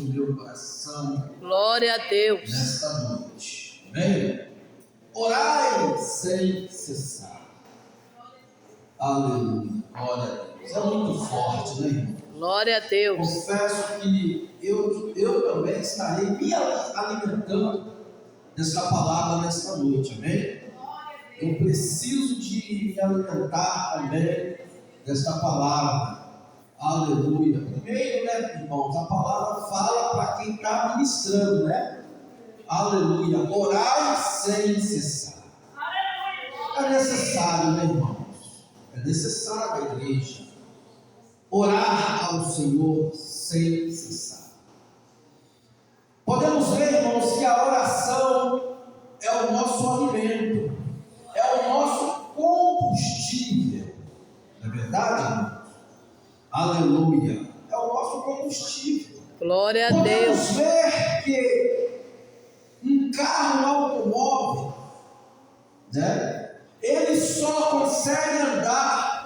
no meu coração. Glória a Deus. Nesta noite. Amém? Orai sem cessar. Aleluia. Glória a Deus. É muito forte, né, irmão? Glória a Deus. Confesso que eu também estarei me alimentando dessa palavra nesta noite, amém? Eu preciso de me alimentar também desta palavra, aleluia. Primeiro, né, irmãos, a palavra fala para quem está ministrando, né? Aleluia. Orai sem cessar. É necessário, né, irmãos? É necessário a igreja orar ao Senhor sem cessar. Podemos ver, irmãos, que a oração é o nosso alimento, é o nosso combustível. Não é verdade, irmãos? Aleluia. É o nosso combustível. Glória a Podemos Deus. ver que um carro automóvel, né, ele só consegue andar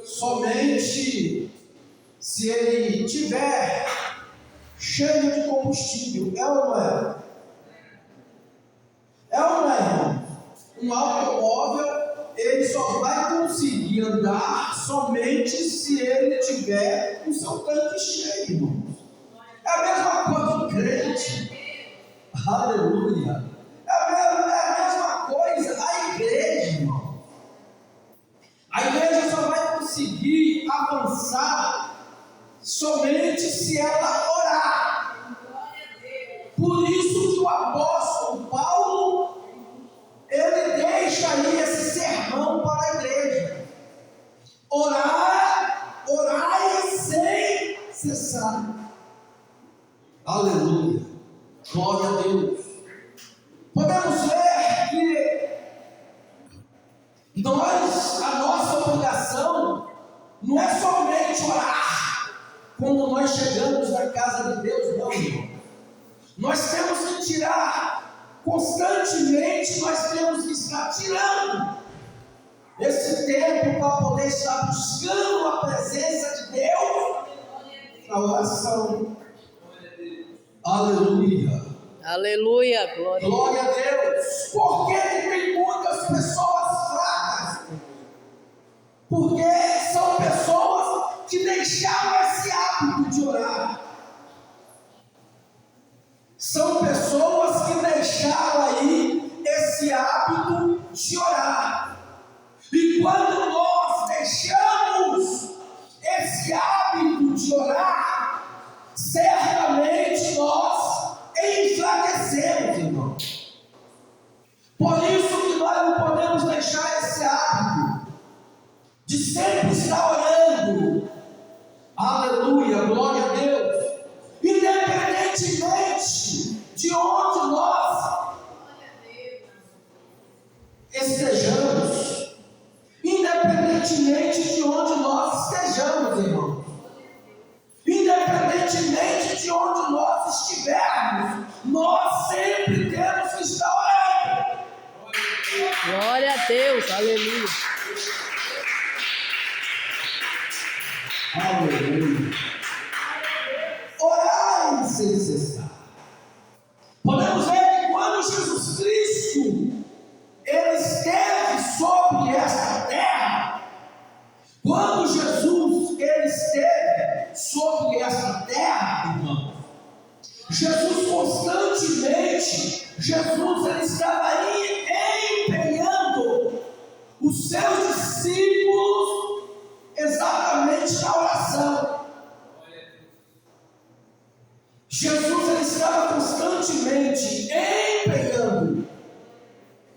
somente se ele tiver cheio de combustível. É ou não é? É ou não é, irmão? Um automóvel, ele só vai conseguir andar somente se ele tiver o seu tanque cheio, irmãos. É a mesma coisa do crente. Aleluia. É a mesma coisa a igreja, irmão. A igreja só vai conseguir avançar somente se ela orar. Por isso que o apóstolo Paulo, ele deixa aí esse sermão para a igreja. Orai sem cessar. Aleluia. Glória a Deus. Podemos ver que a nossa obrigação não é somente orar quando nós chegamos na casa de Deus, não, irmão. Nós temos que tirar constantemente, nós temos que estar tirando esse tempo para poder estar buscando a presença de Deus na oração. Aleluia. Aleluia. Glória. Glória a Deus. Por que tem muitas pessoas fracas? Porque são pessoas que deixaram esse hábito de orar. São pessoas que deixaram aí esse hábito de orar. E quando nós deixamos esse hábito de orar, certamente nós enfraquecemos, irmão. Por isso que nós não podemos deixar esse hábito de sempre estar orando. Aleluia, glória a Deus. Independentemente de onde nós estejamos, independentemente de onde nós estejamos, irmão, independentemente de onde nós estivermos, nós sempre temos que estar orando. Glória a Deus. Aleluia. Aleluia. Orai sem cessar. Podemos ver que quando Jesus Cristo ele esteve sobre esta terra, quando Jesus ele esteve sobre esta terra, irmão, Jesus constantemente, ele estava empenhando os seus discípulos exatamente na oração. Jesus ele estava constantemente empenhando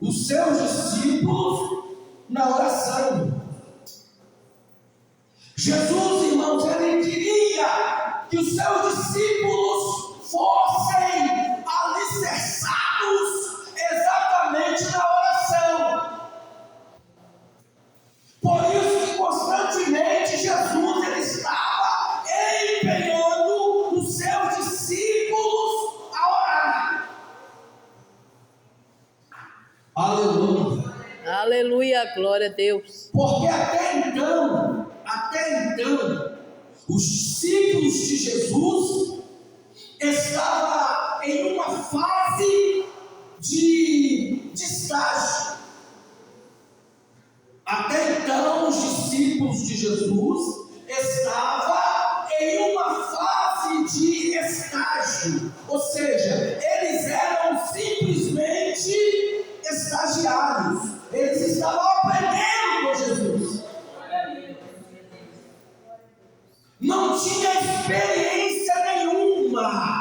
os seus discípulos na oração. Jesus, irmãos, ele queria que os seus discípulos fossem alicerçados exatamente na oração. Por isso que constantemente Jesus ele estava empenhando os seus discípulos a orar. Aleluia. Aleluia. Glória a Deus. Porque até então, os discípulos de Jesus, de estágio. Até então, os discípulos de Jesus estavam em uma fase de estágio, ou seja, eles eram simplesmente estagiários, eles estavam aprendendo com Jesus, não tinha experiência nenhuma,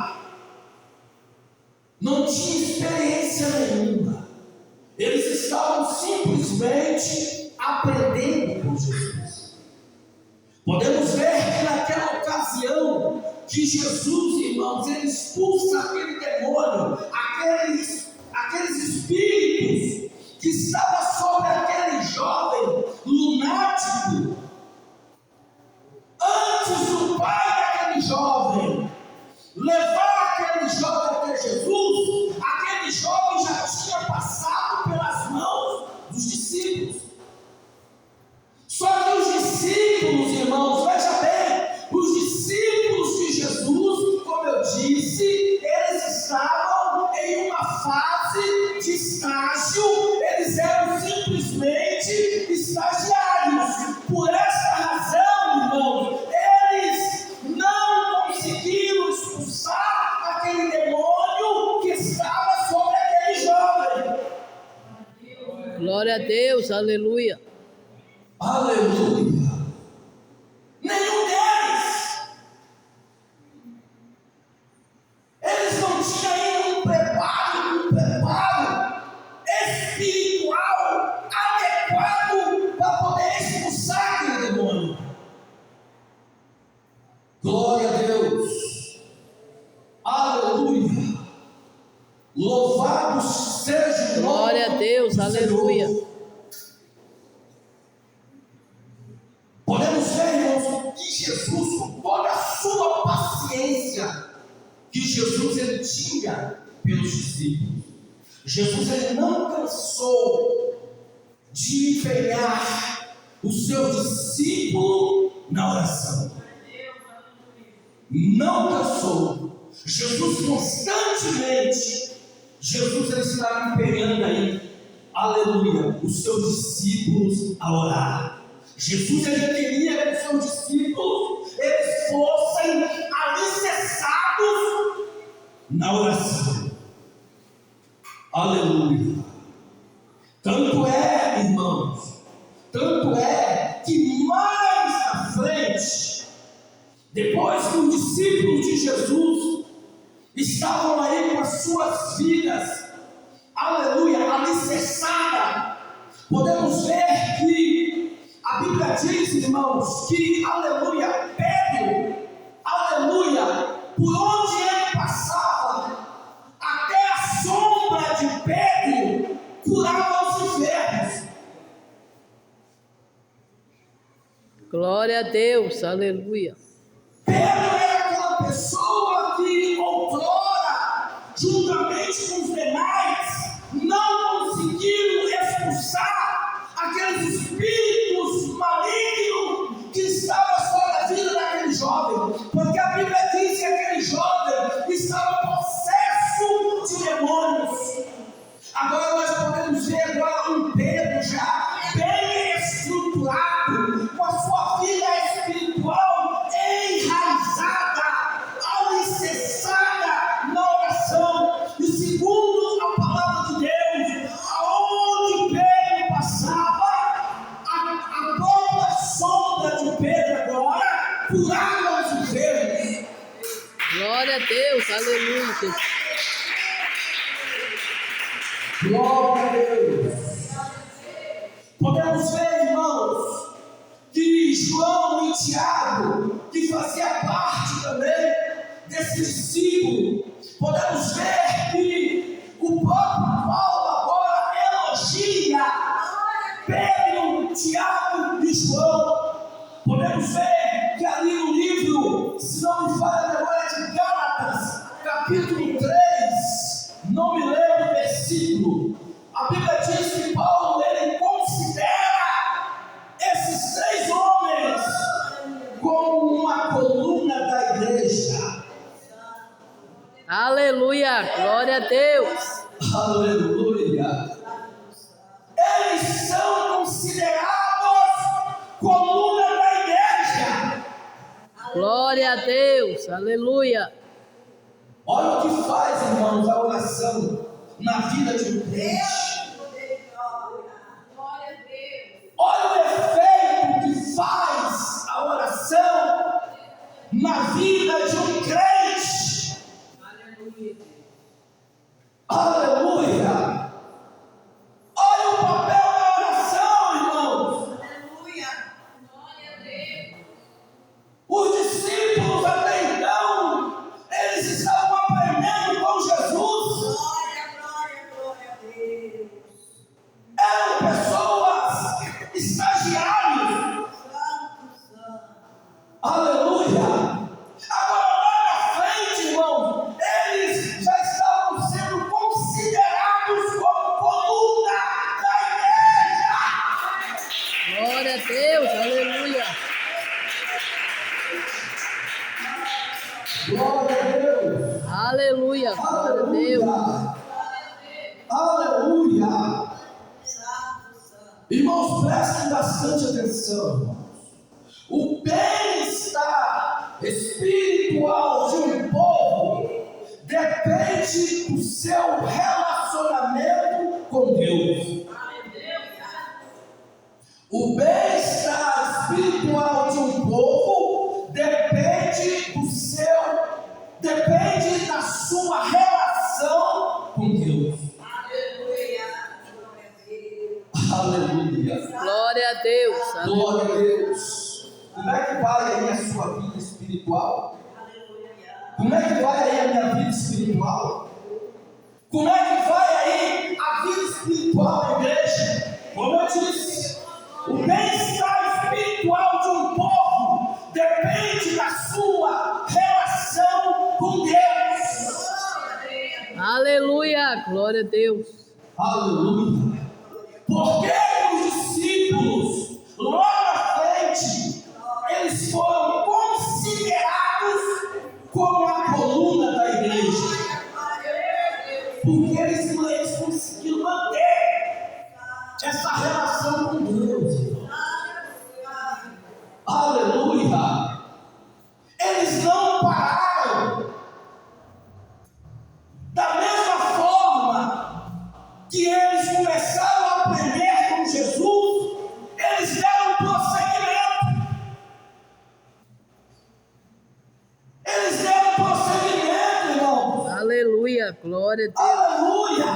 eles estavam simplesmente aprendendo com Jesus. Podemos ver que naquela ocasião que Jesus, irmãos, ele expulsa aquele demônio, aqueles espíritos que estavam sobre aquele jovem lunático. Antes do pai daquele jovem levar aquele jovem até Jesus, aquele jovem já tinha passado pelas mãos dos discípulos. Só que os discípulos, irmãos, veja bem, os discípulos de Jesus, como eu disse, eles estavam em uma fase de estágio, eles eram simplesmente estagiários. Por essa razão, irmãos, eles não conseguiram expulsar aquele demônio que estava sobre aquele jovem. Glória a Deus, aleluia. Aleluia! Nenhum deles. Eles não tinham ainda um preparo espiritual adequado para poder expulsar aquele demônio. Glória a Deus! Aleluia! Louvado seja o nome. Glória a Deus, aleluia. Podemos ver, irmãos, que Jesus, com toda a sua paciência que Jesus ele tinha pelos discípulos, Jesus ele não cansou de empenhar o seu discípulo na oração. Não cansou. Jesus constantemente, ele estava empenhando aí, aleluia, os seus discípulos a orar. Jesus ele queria que os seus discípulos eles fossem alicerçados na oração. Aleluia. Tanto é, irmãos, que mais à frente, depois que os discípulos de Jesus estavam aí com as suas vidas, aleluia, alicerçadas, podemos ver que a Bíblia diz, irmãos, que, aleluia, Pedro, aleluia, por onde ele passava, até a sombra de Pedro curava os enfermos. Glória a Deus, aleluia. Pedro era aquela pessoa que outrora, juntamente com os demais, não conseguiram expulsar aqueles espíritos malignos que estavam sobre a vida daquele jovem, porque a Bíblia diz que aquele jovem estava possesso de demônios. Agora nós podemos ver agora um Pedro já bem estruturado, com a sua vida espiritual enraizada, alicerçada na oração, e segundo a palavra de Deus, aonde Pedro passava, a própria sombra de Pedro agora curava os enfermos. Glória a Deus, aleluia. Glória a Deus. Podemos ver, irmãos, que João e Tiago, que fazia parte também desse discípulo, podemos ver que o próprio Paulo agora elogia Pedro, Tiago e João. Podemos ver que ali no livro, se não me falha a memória, de Gálatas, capítulo 3, não me lembro o versículo, a Bíblia diz que Paulo ele considera esses três homens como uma coluna da igreja. Aleluia, glória a Deus. Aleluia. Eles são considerados coluna da igreja. Glória a Deus. Aleluia. Olha o que faz, irmãos, a oração na vida de um crente. Olha o efeito que faz a oração na vida de um crente. Aleluia. Olha o papel da oração, irmãos. Os discípulos até então, eles estavam aprendendo com Jesus. Eram pessoas estagiários. Aleluia. Agora lá na frente, irmão, eles já estavam sendo considerados como coluna da igreja. Glória a Deus. Aleluia. Glória a Deus. Aleluia. Glória a Deus. Aleluia. Irmãos, prestem bastante atenção, irmãos. O bem-estar espiritual de um povo depende do seu relacionamento com Deus. O bem-estar espiritual de um povo depende da sua relação com Deus. Aleluia. Glória a Deus. Glória a Aleluia. Deus. Como é que vai aí a sua vida espiritual? Como é que vai aí a minha vida espiritual? Como é que vai aí a vida espiritual da igreja? Como eu disse, o bem-estar espiritual de um povo depende da sua relação com Deus. Aleluia. Glória a Deus. Aleluia. Porque os discípulos lá na frente, eles foram considerados como a coluna da igreja. Porque eles conseguiram manter essa relação com Deus. Aleluia. Eles não pararam. Da mesma forma que eles começaram a aprender com Jesus, eles deram prosseguimento. Eles deram prosseguimento, irmãos. Aleluia. Glória a Deus. Aleluia.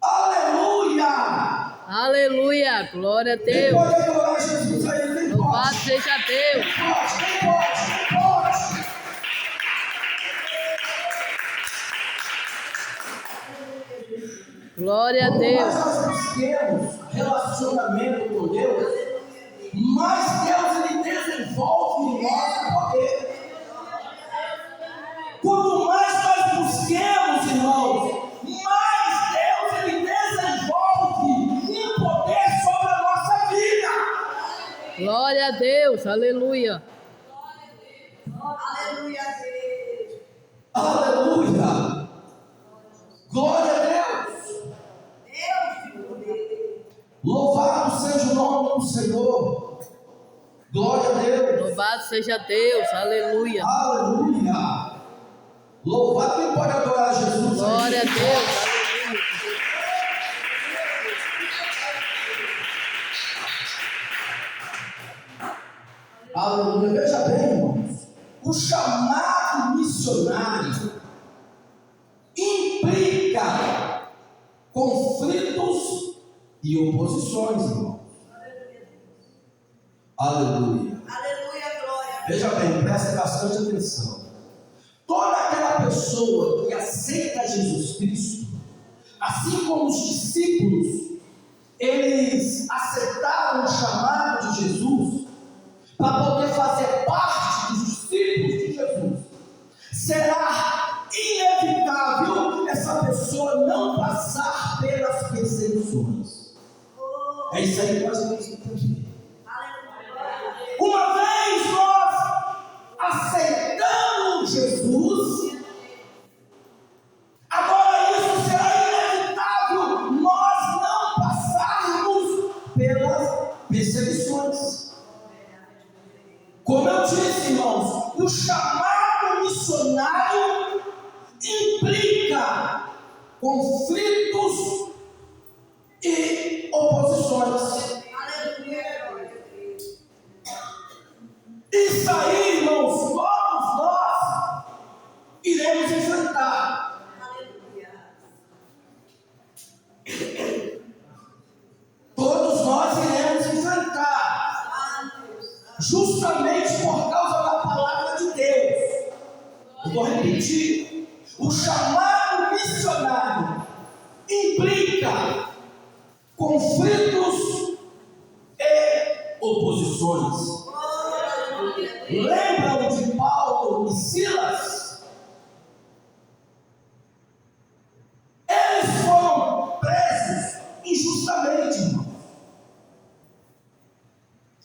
Aleluia. Aleluia. Glória a Quem Deus. pode adorar Jesus aí? Quem Louvado pode? seja Deus. Quem pode? Glória a Quanto Deus. mais nós busquemos relacionamento com Deus, mais Deus ele desenvolve em nós o poder. Quanto mais nós busquemos, irmãos, mais Deus ele desenvolve um poder sobre a nossa vida. Glória a Deus. Aleluia. Aleluia. Glória a Deus. Louvado seja o nome do Senhor. Glória a Deus. Louvado seja Deus. Aleluia. Aleluia. Louvado. Quem pode adorar Jesus? Glória a Deus. Aleluia. Aleluia. Veja bem, irmãos. O chamado missionário implica conflitos e oposições, irmãos. Aleluia. Veja bem, presta bastante atenção. Toda aquela pessoa que aceita Jesus Cristo, assim como os discípulos, eles aceitaram o chamado de Jesus para poder fazer parte dos discípulos de Jesus, será inevitável essa pessoa não passar pelas perseguições. É isso aí que nós temos que entender. Uma vez nós aceitamos Jesus, chamado missionário implica conflitos e oposições. Isso aí, irmãos, todos nós iremos enfrentar. Todos nós iremos enfrentar, justamente por causa da palavra de Deus. Eu vou repetir: o chamado missionário implica conflitos e oposições. Lembram de Paulo e Silas? Eles foram presos injustamente, irmão,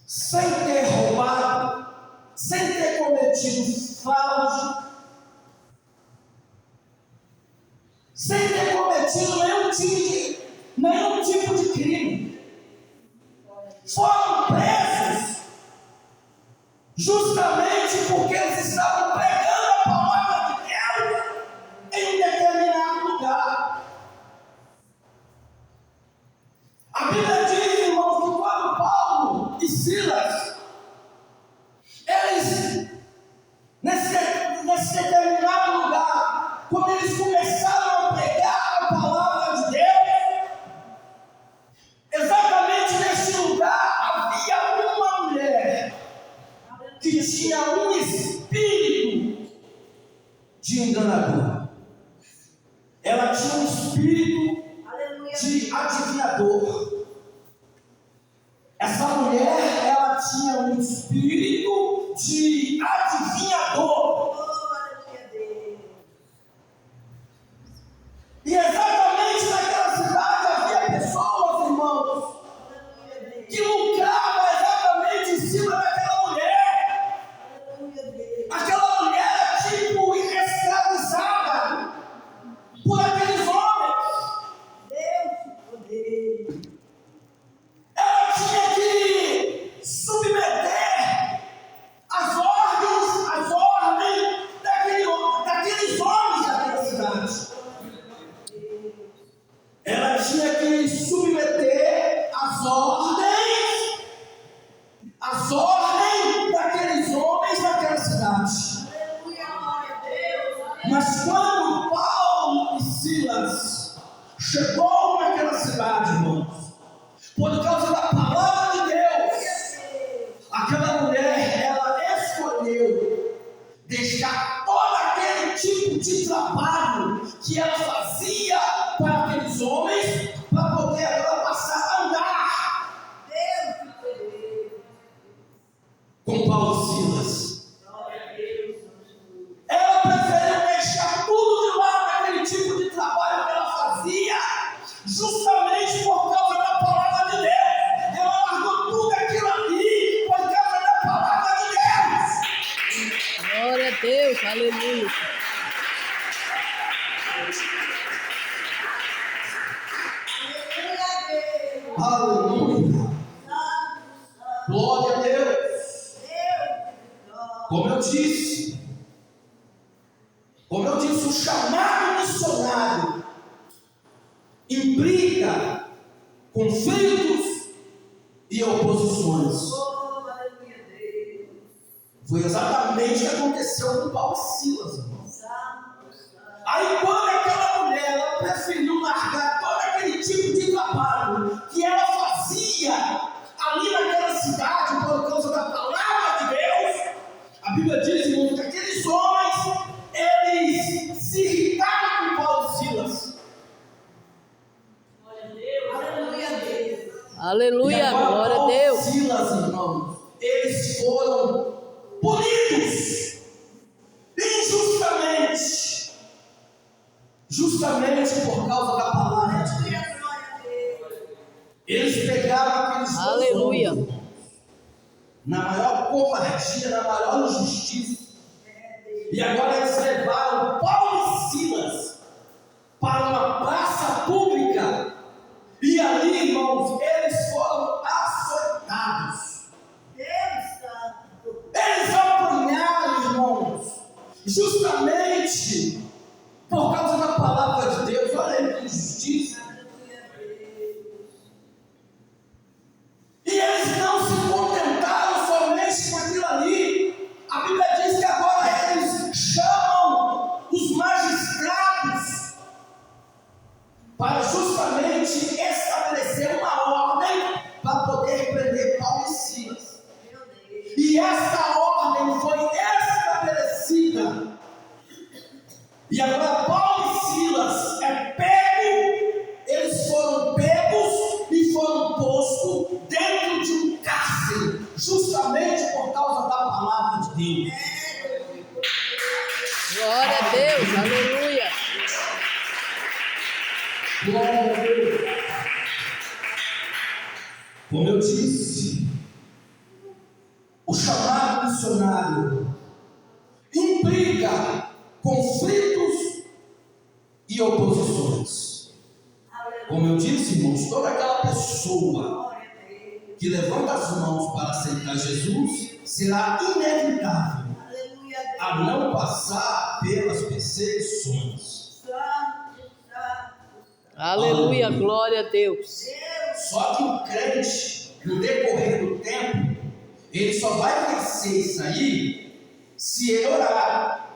sem ter roubado, sem ter cometido fraude, sem ter cometido nenhum tipo de crime. Foram presos justamente porque eles estavam pregando a palavra de Deus em um determinado lugar. A Bíblia diz, irmãos, que quando Paulo e Silas, eles, nesse determinado lugar, quando eles começaram a pregar a palavra de Deus, exatamente nesse lugar havia uma mulher que tinha um espírito de enganador. Ela tinha um espírito de adivinhador. Essa mulher, ela tinha um espírito de adivinhador. E exatamente naquela cidade havia pessoas, irmãos, que lucravam exatamente em cima daquela mulher. Aquela mulher era tipo escravizada por aqueles homens. Ela tinha que submeter as ordens daqueles homens daquela cidade. Ela tinha que submeter as ordens daqueles homens daquela cidade. Mas quando Paulo e Silas chegou naquela cidade, irmãos, por causa da palavra de Deus, aquela mulher, ela escolheu deixar todo aquele tipo de trabalho que ela fazia para aqueles homens, para poder agora passar a andar com Paulo e Silas. Ela preferiu deixar tudo de lado, aquele tipo de trabalho que ela fazia, justamente por causa da palavra de Deus. Ela largou tudo aquilo ali por causa da palavra de Deus. Glória a Deus, aleluia. Aleluia. Glória a Deus. Como eu disse, o chamado missionário implica conflitos e oposições. Foi exatamente o que aconteceu com Paulo e Silas, irmãos. Aí quando aquela mulher, ela preferiu largar todo aquele tipo de trabalho que ela fazia ali naquela cidade por causa da palavra de Deus, a Bíblia diz, irmãos, que aqueles homens, eles se irritaram com Paulo e Silas. Aleluia, glória a Deus. Paulo e Silas, irmãos, eles foram punidos injustamente, justamente por causa da palavra de Deus. Eles pegaram aqueles dois Aleluia. homens, na maior covardia, na maior injustiça, e agora eles levaram Paulo e Silas para uma praça pública, e ali, irmãos, eles foram açoitados. Eles apanharam, irmãos, justamente por causa da palavra de Deus. Olha aí que injustiça. E eles não se contentaram somente com aquilo ali. A Bíblia diz que agora eles chamam os magistrados para justamente estabelecer uma ordem para poder prender Paulo e Silas. E essa ordem foi estabelecida. E agora Paulo e Silas eles foram pegos e foram postos dentro de um cárcere, justamente por causa da palavra de Deus. Glória a Deus, aleluia. Glória a Deus. Como eu disse, o chamado missionário implica conflitos e oposições. Como eu disse, irmãos, toda aquela pessoa que levanta as mãos para aceitar Jesus será inevitável a não passar pelas perseguições. Aleluia, glória a Deus. Só que o crente, no decorrer do tempo, ele só vai vencer isso aí se ele orar.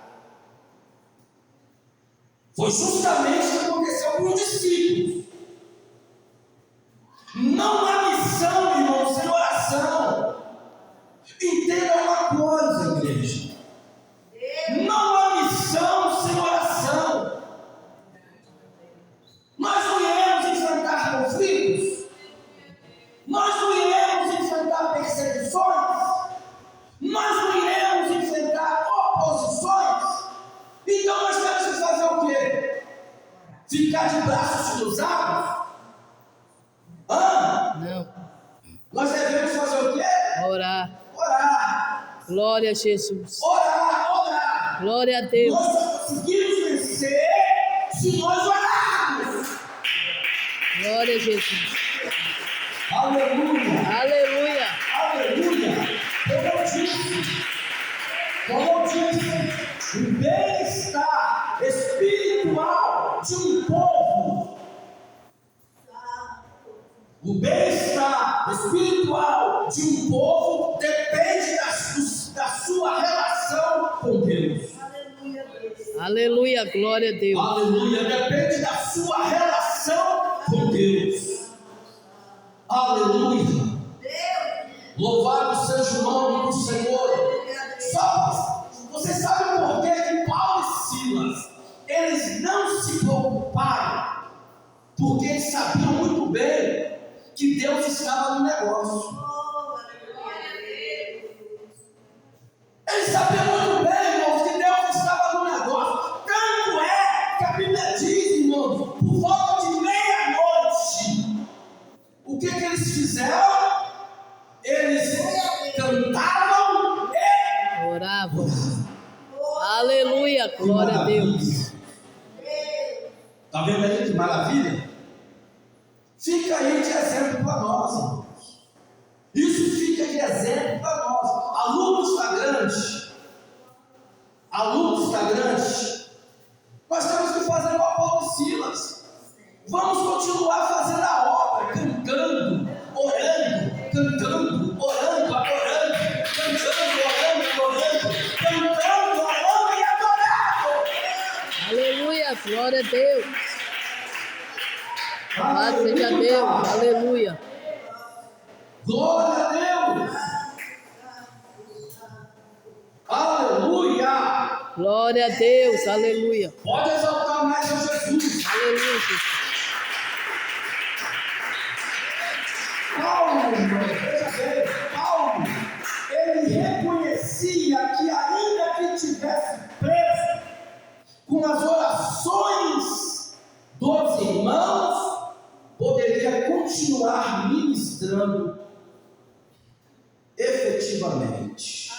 Foi justamente o que aconteceu com os discípulos. Não há missão, irmão, sem oração. Entenda uma coisa, igreja. Não há missão sem oração. Nós não iremos enfrentar conflitos. Nós não iremos enfrentar perseguições. Nós não iremos enfrentar oposições. Então nós temos que fazer o quê? Ficar de braços cruzados? Não. Nós devemos fazer o quê? Orar. Orar. Glória a Jesus. Orar. Glória a Deus. Nós só conseguimos vencer se nós orarmos. Glória a Jesus. Aleluia. Aleluia. Aleluia. Como eu disse, o bem-estar espiritual de um povo, o bem-estar espiritual de um povo depende da sua relação com Deus. Aleluia, glória a Deus. Aleluia, depende da sua relação com Deus. Aleluia. Louvado seja o nome do Senhor. Só você sabe por que Paulo e Silas eles não se preocuparam? Porque eles sabiam muito bem que Deus estava no negócio. Eles sabiam muito bem, irmãos, que Deus estava no negócio. Tanto é que a Bíblia diz, irmãos, por volta de meia-noite, o que eles fizeram? Eles cantavam e Oravam. Aleluia, glória a Deus. Está vendo aí que maravilha? Fica aí de exemplo para nós, irmãos. Isso fica de exemplo para nós. A luta está grande. A luta está grande. Nós temos que fazer igual Paulo e Silas. Vamos continuar fazendo a obra, cantando, orando, cantando, orando, adorando, cantando, orando, adorando, cantando, orando e adorando. Aleluia, glória a Deus. Paz seja Deus, aleluia. Glória a Deus. Aleluia. Glória a Deus, aleluia. Pode exaltar mais a Jesus. Aleluia, Jesus. Paulo, veja bem, Paulo, ele reconhecia que ainda que tivesse preso, com as orações dos irmãos, poderia continuar ministrando efetivamente.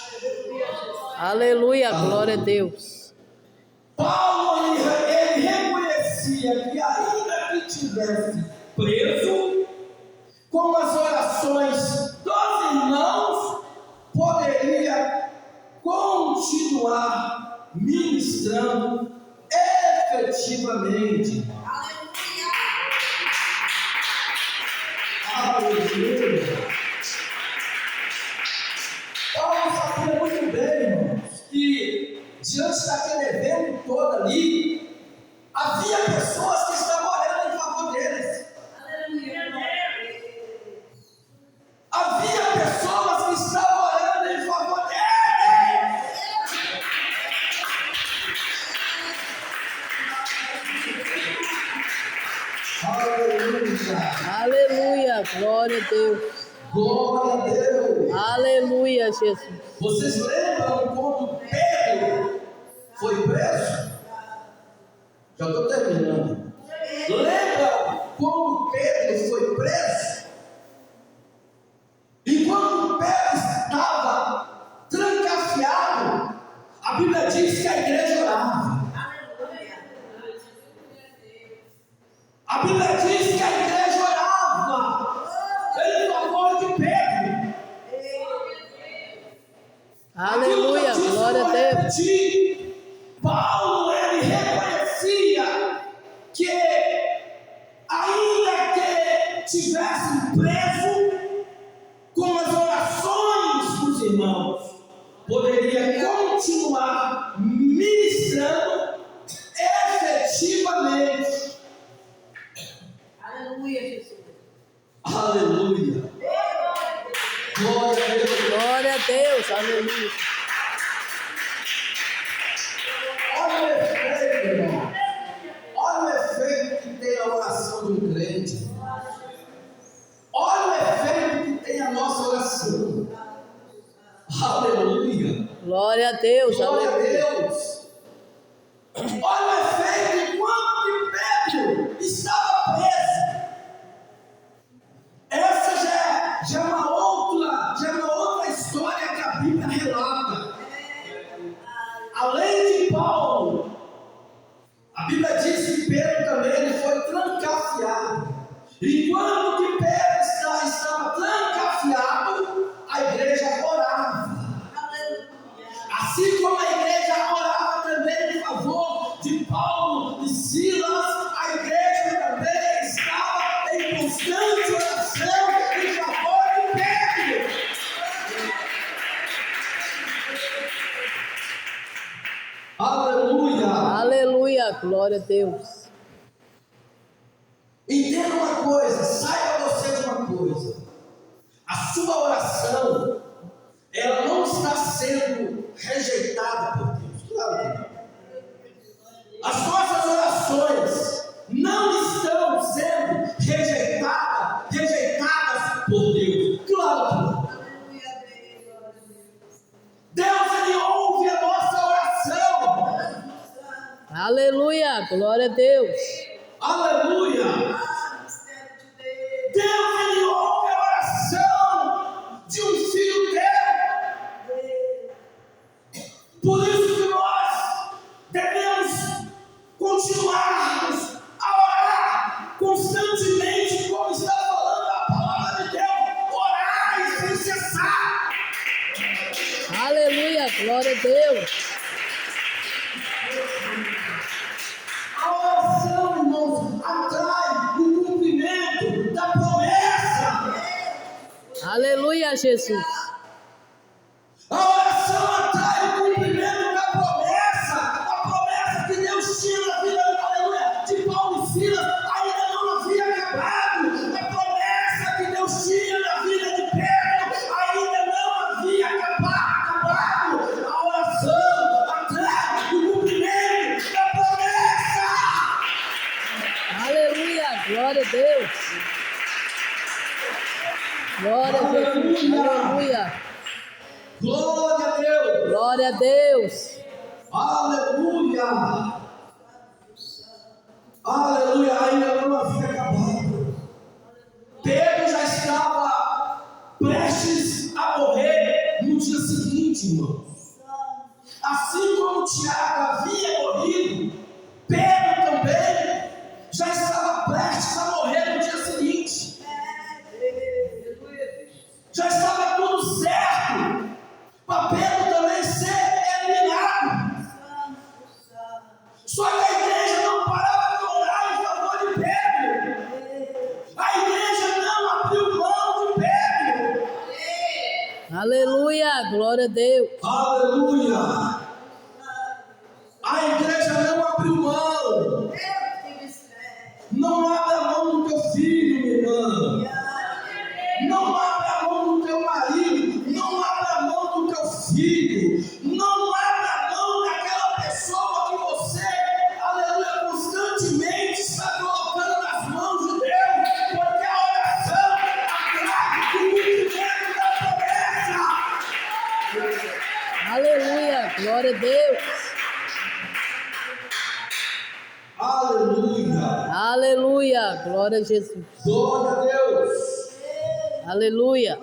Aleluia, glória a Deus. Paulo, ele reconhecia que ainda que tivesse preso, com as orações dos irmãos, poderia continuar ministrando efetivamente. Aleluia. Paulo sabia muito bem, irmãos, que diante daquele evento todo ali, havia pessoas que estavam orando em favor deles. Havia pessoas que estavam orando em favor deles. Aleluia. Aleluia. Glória a Deus. Glória a Deus. Aleluia, Jesus. Vocês lembram quando Pedro foi preso? Já estou terminando. Lembra quando Pedro foi preso? E quando Pedro estava trancafiado, a Bíblia diz que a igreja orava. A Bíblia diz que a igreja orava em favor de Pedro. Aleluia. Glória a Deus. Paulo, ele reconhecia que, ainda que tivesse preso, com as orações dos irmãos, poderia continuar ministrando efetivamente. Aleluia, Jesus. Aleluia. Glória a Deus. Glória a Deus. Aleluia. Olha o efeito, irmão. Olha o efeito que tem a oração do crente. Olha o efeito que tem a nossa oração. Aleluia. Glória a Deus. Glória a Aleluia. Deus. Olha o efeito enquanto Pedro estava preso. Essa já é uma outra história que a Bíblia relata. Além de Paulo, a Bíblia diz que Pedro também ele foi trancafiado. Enquanto que Pedro estava trancafiado, a igreja orava. Assim como a igreja orava também em favor de Paulo e Silas, a igreja também estava em constante oração em favor de Pedro. Aleluia! Aleluia. Glória a Deus. Entenda uma coisa, saiba você de uma coisa: a sua oração, ela não está sendo rejeitada por Deus. Claro que não. As nossas orações não estão sendo rejeitadas por Deus. Claro que não. Deus, ele ouve a nossa oração. Aleluia. Glória a Deus. Aleluia. Deus, ele ouve a oração de um filho dele. Por isso que nós devemos continuarmos a orar constantemente, como está falando a palavra de Deus. Orar sem cessar. Aleluia. Glória a Deus. A oração, irmãos, atrai o cumprimento da promessa. Aleluia, Jesus. A oração atrai o cumprimento da promessa. A promessa que Deus tinha na vida, aleluia, de Paulo e Silas ainda não havia acabado. A promessa que Deus tinha na vida de Pedro ainda não havia acabado. A oração atrai o cumprimento da promessa. Aleluia. Glória a Deus. Glória a Jesus. Aleluia. Glória a Deus. Glória a Deus. Aleluia. Aleluia. Ainda não havia acabado. Pedro já estava prestes a morrer no dia seguinte, irmãos. Assim como Tiago havia morrido, Pedro também já estava prestes a morrer no dia seguinte. Já estava tudo certo para Pedro também ser eliminado. Glória a Deus. Aleluia. A igreja não abriu mão. Não abra mão do teu filho, minha irmã. Não abra mão do teu marido. Não abra mão do teu filho. Não abra mão daquela pessoa que você, aleluia, constantemente está colocando nas mãos de Deus. Porque a oração atrás do cumprimento da promessa. Aleluia. Glória a Deus. Aleluia. Aleluia. Glória a Jesus. Glória a Deus. Aleluia.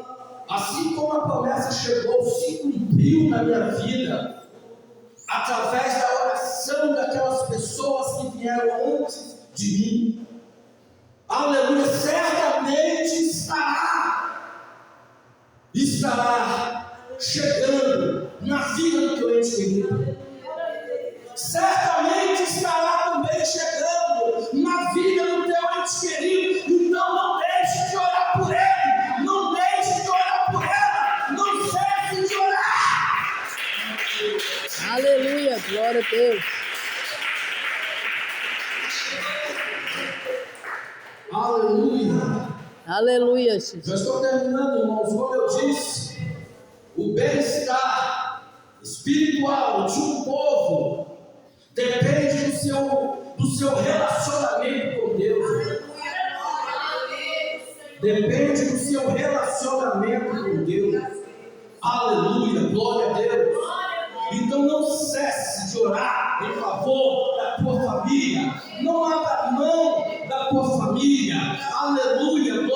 Assim como a promessa chegou, se cumpriu na minha vida, através da oração daquelas pessoas que vieram antes de mim. Aleluia. Certamente estará chegando na vida do teu ente querido. Certamente estará também chegando na vida do teu ente querido. Então não deixe de orar por ele. Não deixe de orar por ela. Não cesse de orar. Aleluia. Glória a Deus. Aleluia. Aleluia, Jesus. Já estou terminando, irmãos. Como eu disse, o bem-estar espiritual de um povo depende do seu relacionamento com Deus. Depende do seu relacionamento com Deus. Aleluia, glória a Deus. Então não cesse de orar em favor da tua família. Não abra mão da tua família. Aleluia,